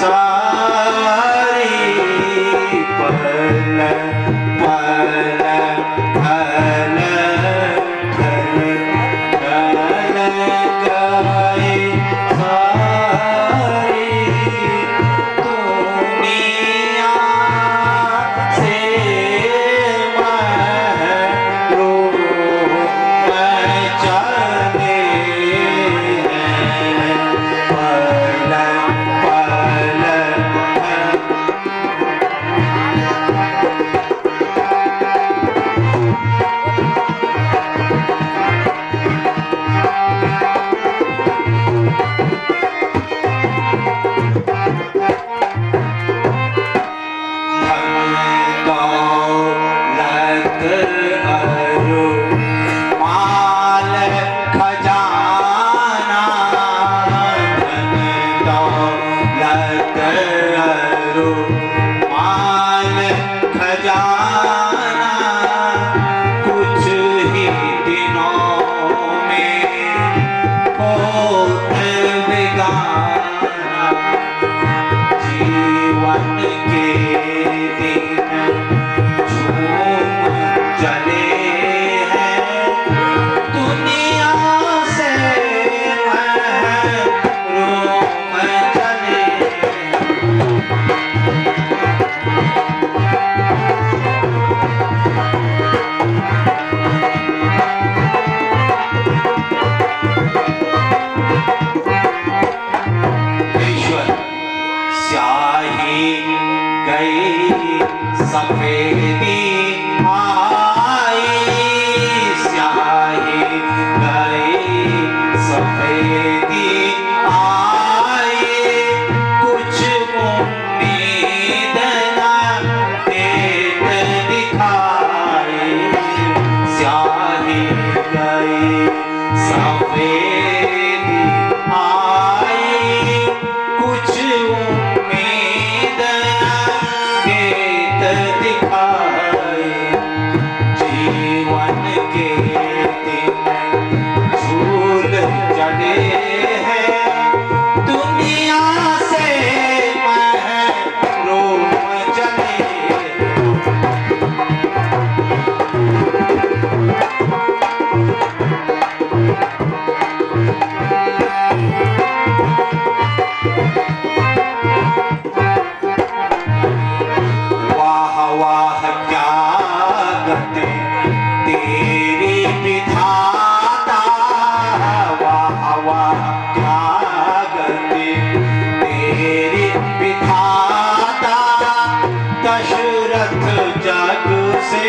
सारी पल पल ढल ढल ढल गए सारी दुनिया से महरूम चले हैं पल पल दौलत अरु माल खजाना धन दौलत अरु माल खजाना कुछ ही दिनों में होत बेगाना जीवन के दिन झूम चले हैं दुनिया से महरूम चले ईश्वर स्याही गई सफेदी आई स्याही गई सफेदी आई कुछ उम्मीद न देत दिखाई स्याही गई सफेदी आई कुछ उम्मीद न देत दिखाई जीवन के दिन झूल चले हैं दुनिया से महरूम चले वाह वाह क्या गते तेरी विधाता वाह वाह क्या गते तेरी विधाता दशरथ जग से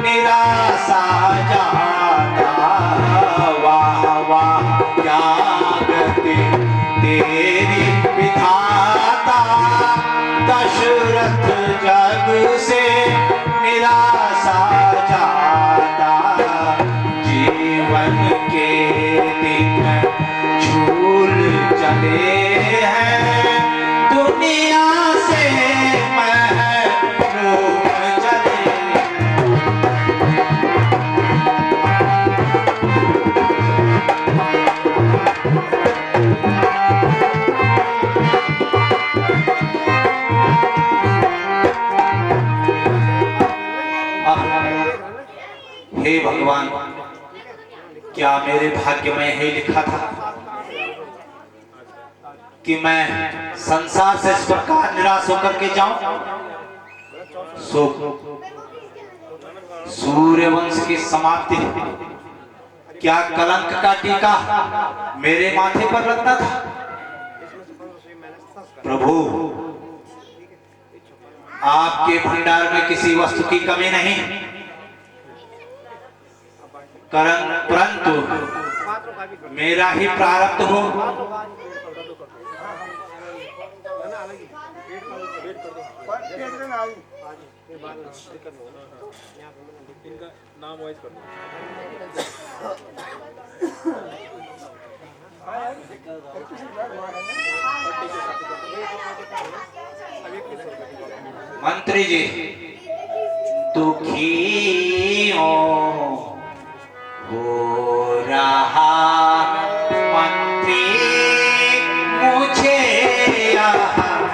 निराशा जाता वाह वाह क्या गते तेरी विधाता दशरथ जग से निराशा जाता जीवन के दिन झूल चले हैं दुनिया से महरूम चले हे भगवान क्या मेरे भाग्य में ही लिखा था कि मैं संसार से इस प्रकार निराश होकर के जाऊं सूर्यवंश की समाप्ति क्या कलंक का टीका मेरे माथे पर लगता था प्रभु आपके भंडार में किसी वस्तु की कमी नहीं परंतु मेरा ही प्रारब्ध हो नाम वाइज कर दो। मंत्री जी दुखियों हो रहा मंत्री मुझे यहाँ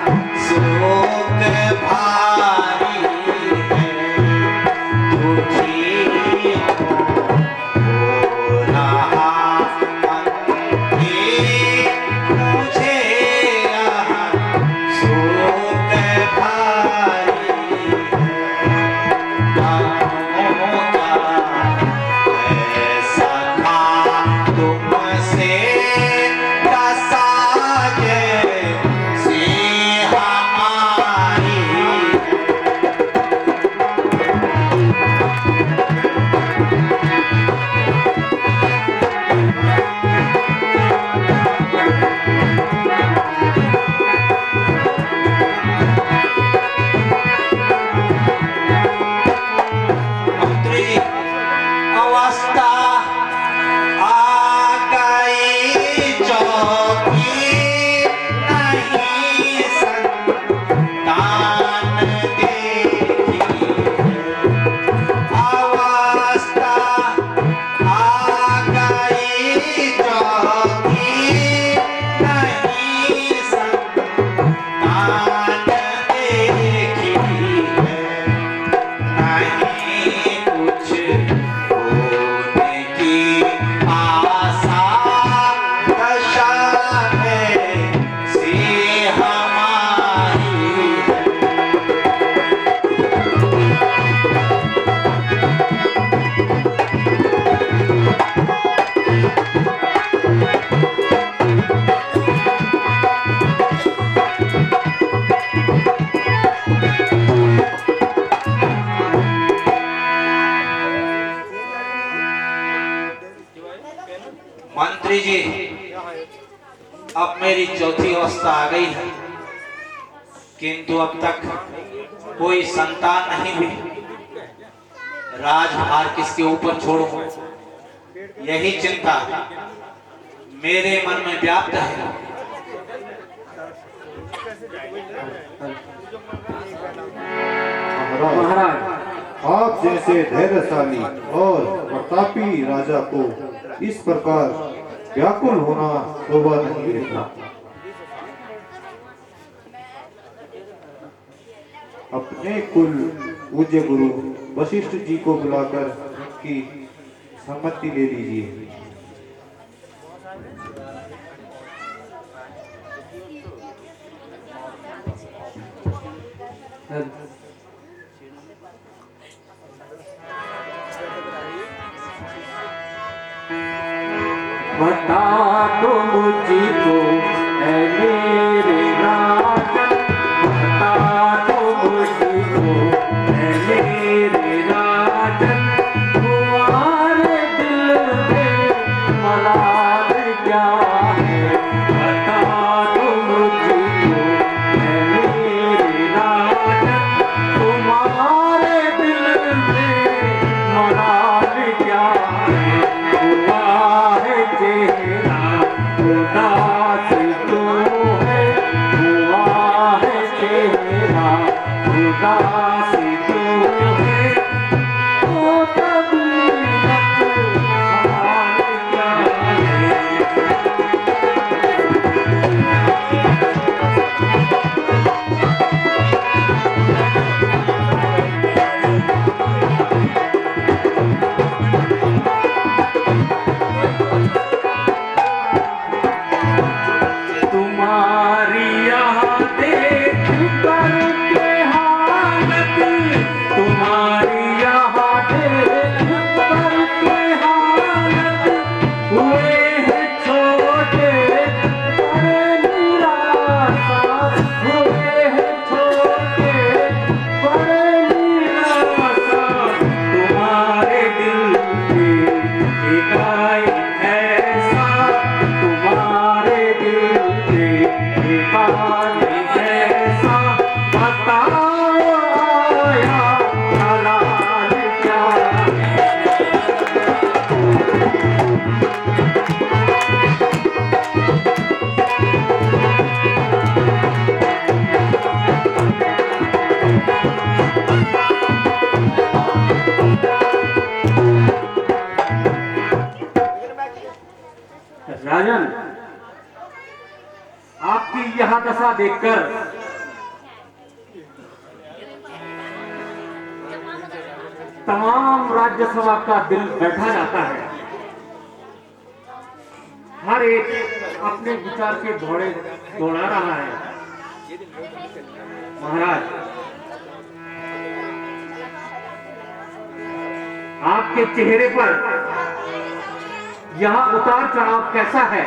अब मेरी चौथी अवस्था आ गई है, किंतु अब तक कोई संतान नहीं हुई। राजभार किसके ऊपर छोड़ूं, यही चिंता मेरे मन में व्याप्त है। महाराज, आप जैसे धैर्यशाली और प्रतापी राजा को इस प्रकार व्याकुल होना शोभा नहीं देता। अपने कुल पूज्य गुरु वशिष्ठ जी को बुलाकर उनकी सम्मति ले लीजिए। बता दो मुझको ऐ मेरे राजन, बता दो मुझको ऐ मेरे राजन, तुम्हारे दिल में मलाल क्या है। बता दो मुझको ऐ मेरे राजन, तुम्हारे दिल में मलाल क्या है। हुआ है चेहरा उदास क्यों है, हुआ है चेहरा उदास क्यों है, तो तबीयत हाल क्या है। तुम्हारी यहाँ देख करके हालत, तुम्हारी यहाँ देख करके हालत, हुए हैं छोटे बड़े निराशा, हुए हैं छोटे बड़े निराशा। तुम्हारे दिल पे एकाएक ऐसा, तुम्हारे दिल पे एकाएक ऐसा, बताओ आया हलाल क्या है। राजन, आपकी यह दशा देखकर तमाम राज्यसभा का दिल बैठा जाता है। हर एक अपने विचार के घोड़े दौड़ा रहा है। महाराज, आपके चेहरे पर यह उतार चढ़ाव कैसा है,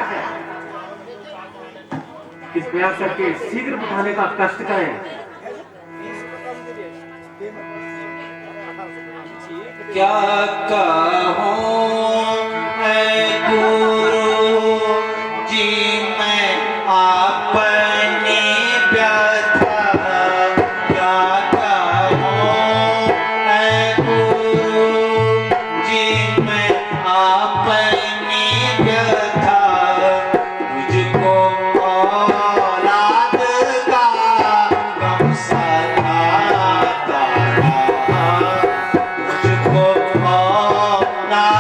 कृपया करके शीघ्र उठाने का कष्ट करें। क्या कहूँ मैं गुरु जी, मैं अपनी व्यथा, क्या कहूँ मैं गुरु जी, मैं अपनी व्यथा। मुझको औलाद का गम सताता, मुझको औलाद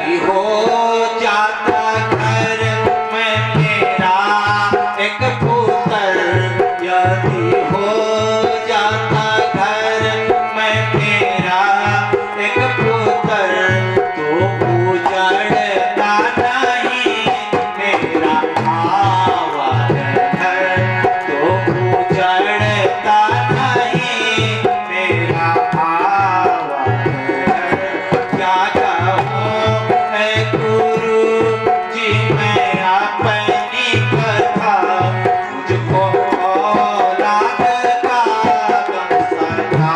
यदि हो जाता घर में मेरा एक पुत्र, यदि हो जाता घर में मेरा एक पुत्र, तो उजड़ता नहीं मेरा आवाज घर, तो उजड़ता नहीं मेरा आवाज घर। क्या कहूँ ऐ गुरु जी मैं अपनी कथा, मुझको औलाद का गम सताता।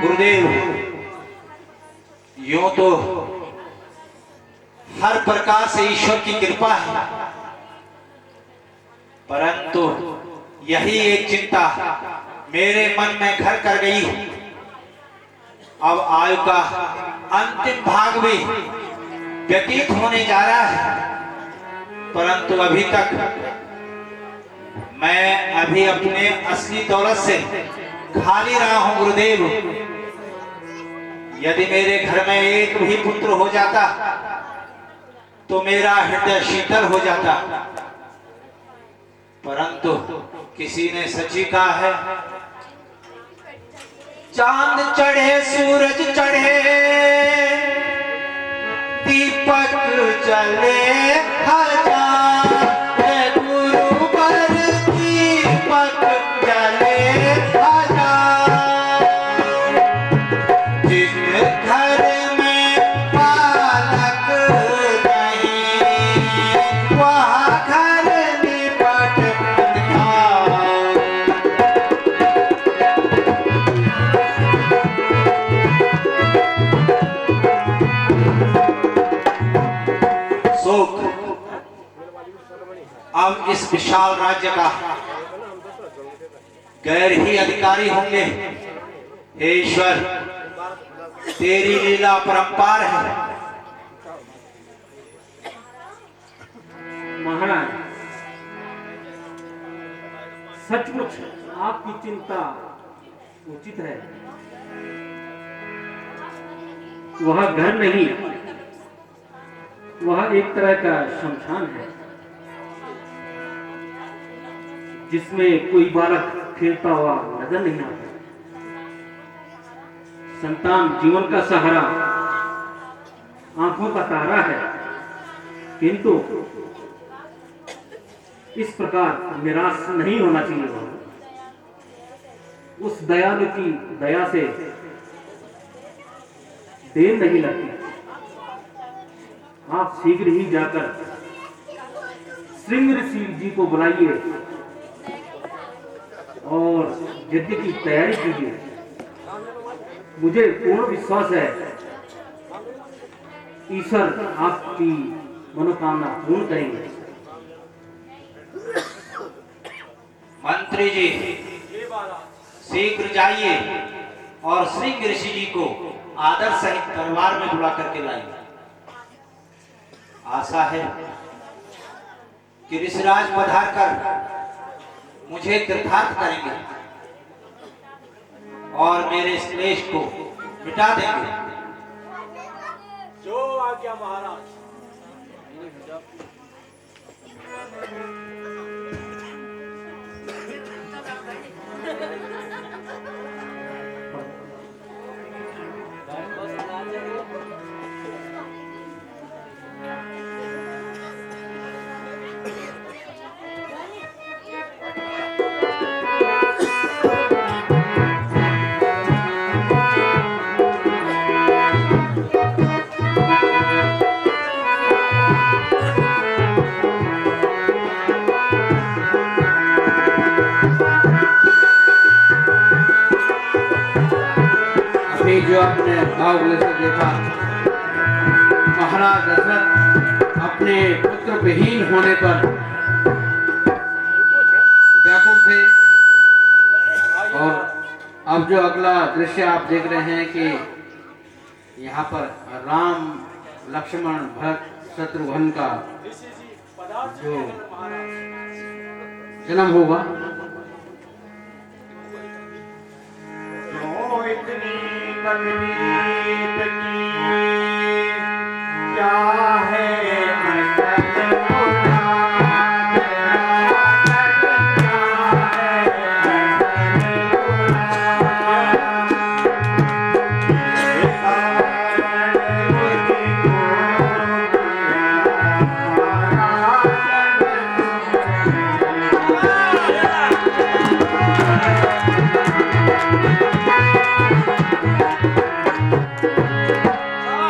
गुरुदेव, यूं तो हर प्रकार से ईश्वर की कृपा है, परंतु यही एक चिंता मेरे मन में घर कर गई। अब आयु का अंतिम भाग भी व्यतीत होने जा रहा है, परंतु अभी तक मैं अभी अपने असली दौलत से खाली रहा हूं। गुरुदेव, यदि मेरे घर में एक भी पुत्र हो जाता तो मेरा हृदय शीतल हो जाता, परंतु किसी ने सची कहा है, चांद चढ़े सूरज चढ़े दीपक जले हजार, गुरुवर दीपक जले हजार। जिस घर में पालक नहीं, वह घर निपट अंधकार। सुख अब इस विशाल राज्य का गैर ही अधिकारी होंगे। हे ईश्वर, तेरी लीला परंपार है। महाराज, सचमुच आपकी चिंता उचित है। वह घर नहीं, वह एक तरह का शमशान है, जिसमें कोई बालक खेलता हुआ नजर नहीं आता। संतान जीवन का सहारा, आंखों का तारा है, किंतु इस प्रकार निराश नहीं होना चाहिए। उस दयालु की दया से देर नहीं लगती। आप शीघ्र ही जाकर श्रृंग ऋषि जी को बुलाइए और यज्ञ की तैयारी कीजिए। मुझे पूर्ण विश्वास है ईश्वर आपकी मनोकामना पूर्ण करेंगे। मंत्री जी, शीघ्र जाइए और श्रृंग ऋषि जी को आदर सहित दरबार में बुला करके लाइए। आशा है कि ऋषिराज पधार कर मुझे कृतार्थ करेंगे और मेरे इस क्लेश को मिटा देंगे। जो आज्ञा महाराज। जो आपने बाहुबली से देखा, महाराज दशरथ अपने पुत्र विहीन होने पर व्याकुल थे। और अब जो अगला दृश्य आप देख रहे हैं कि यहाँ पर राम, लक्ष्मण, भरत, शत्रुघ्न का जो जन्म होगा। जो इतनी तकलीफ की क्या है मसल मुराद, क्या है मसल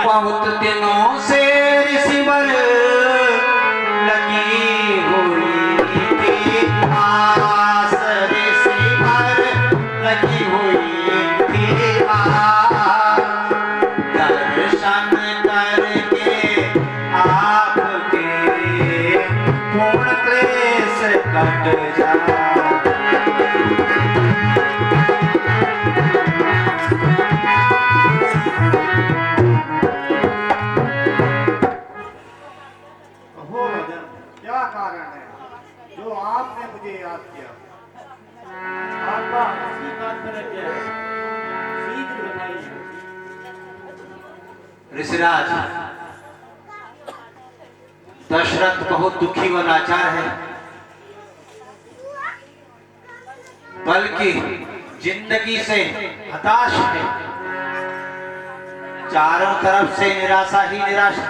बहुत दिनों से रिसीवर लगी हुई थी आस, रिसीवर लगी हुई थी आस, दर्शन करके आपके पूर्ण क्लेश कट जाए। कहो राजन, क्या कारण है जो आपने मुझे याद किया? आपका हंसी तात्पर्य क्या है? शीघ्र बताइए। ऋषिराज, दशरथ बहुत दुखी व लाचार है, बल्कि जिंदगी से हताश है। चारों तरफ से निराशा ही निराशा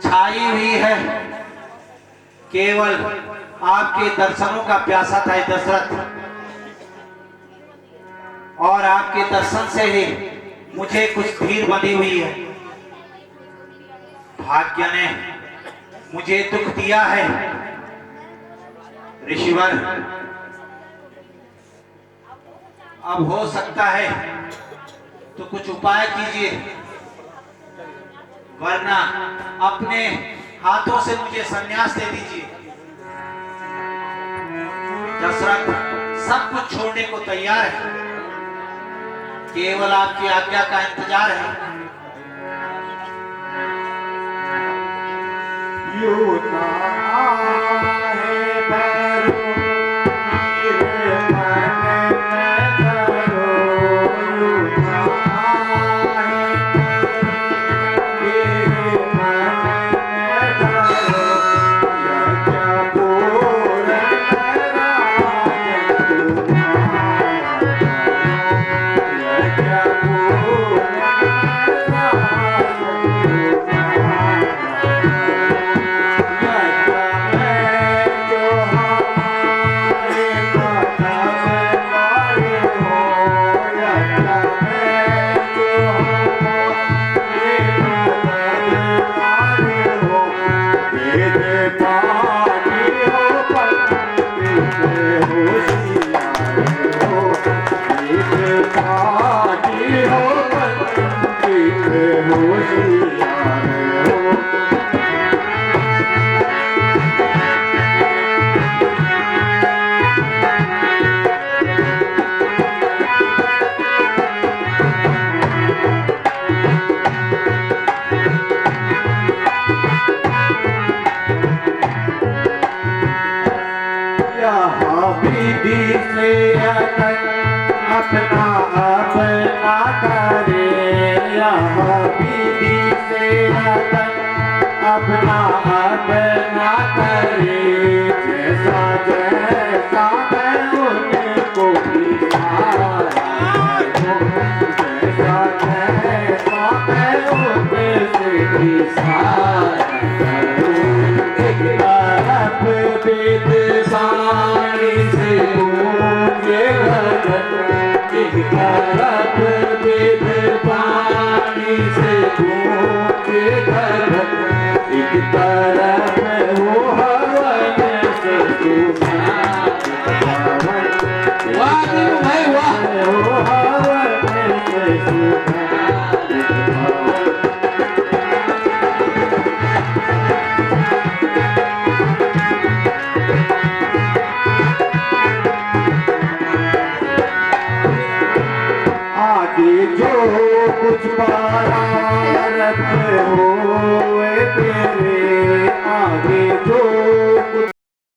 छाई हुई है। केवल आपके दर्शनों का प्यासा था ये दशरथ, और आपके दर्शन से ही मुझे कुछ धीर बंधी हुई है। भाग्य ने मुझे दुख दिया है। ऋषिवर, अब हो सकता है तो कुछ उपाय कीजिए, वरना अपने हाथों से मुझे संन्यास दे दीजिए। दशरथ सब कुछ छोड़ने को तैयार है, केवल आपकी आज्ञा का इंतजार है। यूं ना आए भरो, हीरे मन में धरो, यूं ना आए हीरे मन में धरो, यज्ञ पूर्ण राजन तुम्हारा, यज्ञ पूर्ण राजन अपना अपना करे, यहाँ विधि से अपना अपना करे, जैसा जैसा मैं उनको इशारा करूं, जैसा जैसा मैं उनसे इशारा करूं। एक तरफ वेद वाणी से गूंजे गगन, एक तरफ वेद वाणी से गूंजे गगन, एक तरफ हो हवन से सुनात हवन, वाह दीनू भाई वाह। हो हवन से सुनात हवन। आगे जो कुछ पारत हो